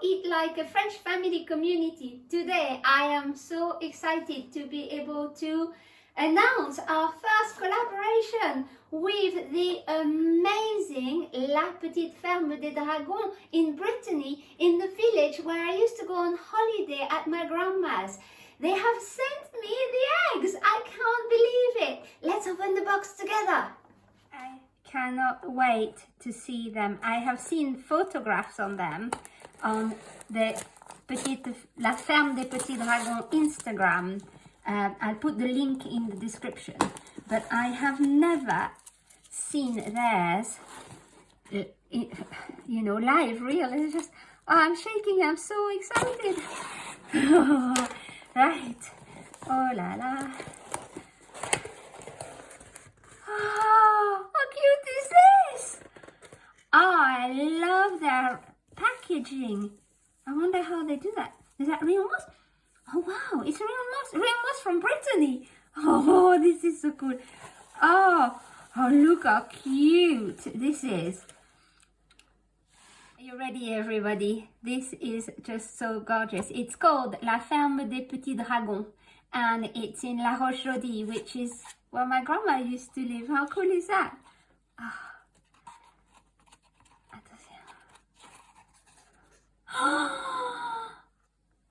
eat like a French family community. Today I am so excited to be able to announce our first collaboration with the amazing La Petite Ferme des Dragons in Brittany, in the village where I used to go on holiday at my grandma's. They have sent me the eggs. I can't believe it. Let's open the box together. I cannot wait to see them. I have seen photographs on them on the La Ferme des Petits Dragons Instagram. I'll put the link in the description. But I have never seen theirs, you know, live, real. It's just, oh, I'm shaking. I'm so excited. Right. Oh la la. Oh, how cute is this? Oh, I love their packaging. I wonder how they do that. Is that real moss? Oh wow, it's real moss. Real moss from Brittany. Oh, this is so cool. Oh, look how cute this is. Are you ready, everybody? This is just so gorgeous. It's called La Ferme des Petits Dragons, and it's in La Roche-Jodie, which is where my grandma used to live. How cool is that?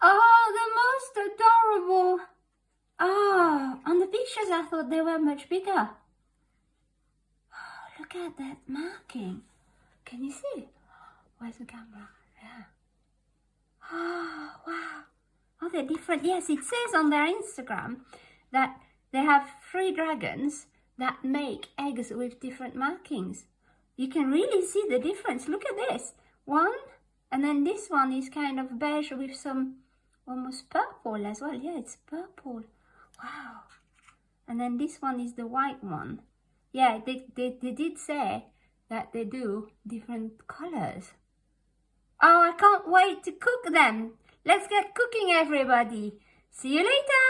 Oh, the most adorable. Oh, on the pictures I thought they were much bigger. Oh, look at that marking. Can you see? Where's the camera? Yeah. Oh, wow. Oh, they're different. Yes, it says on their Instagram that they have 3 dragons that make eggs with different markings. You can really see the difference. Look at this. One, and then this one is kind of beige with some almost purple as well. Yeah, it's purple. Wow. And then this one is the white one. Yeah, they did say that they do different colors. Oh, I can't wait to cook them. Let's get cooking, everybody. See you later.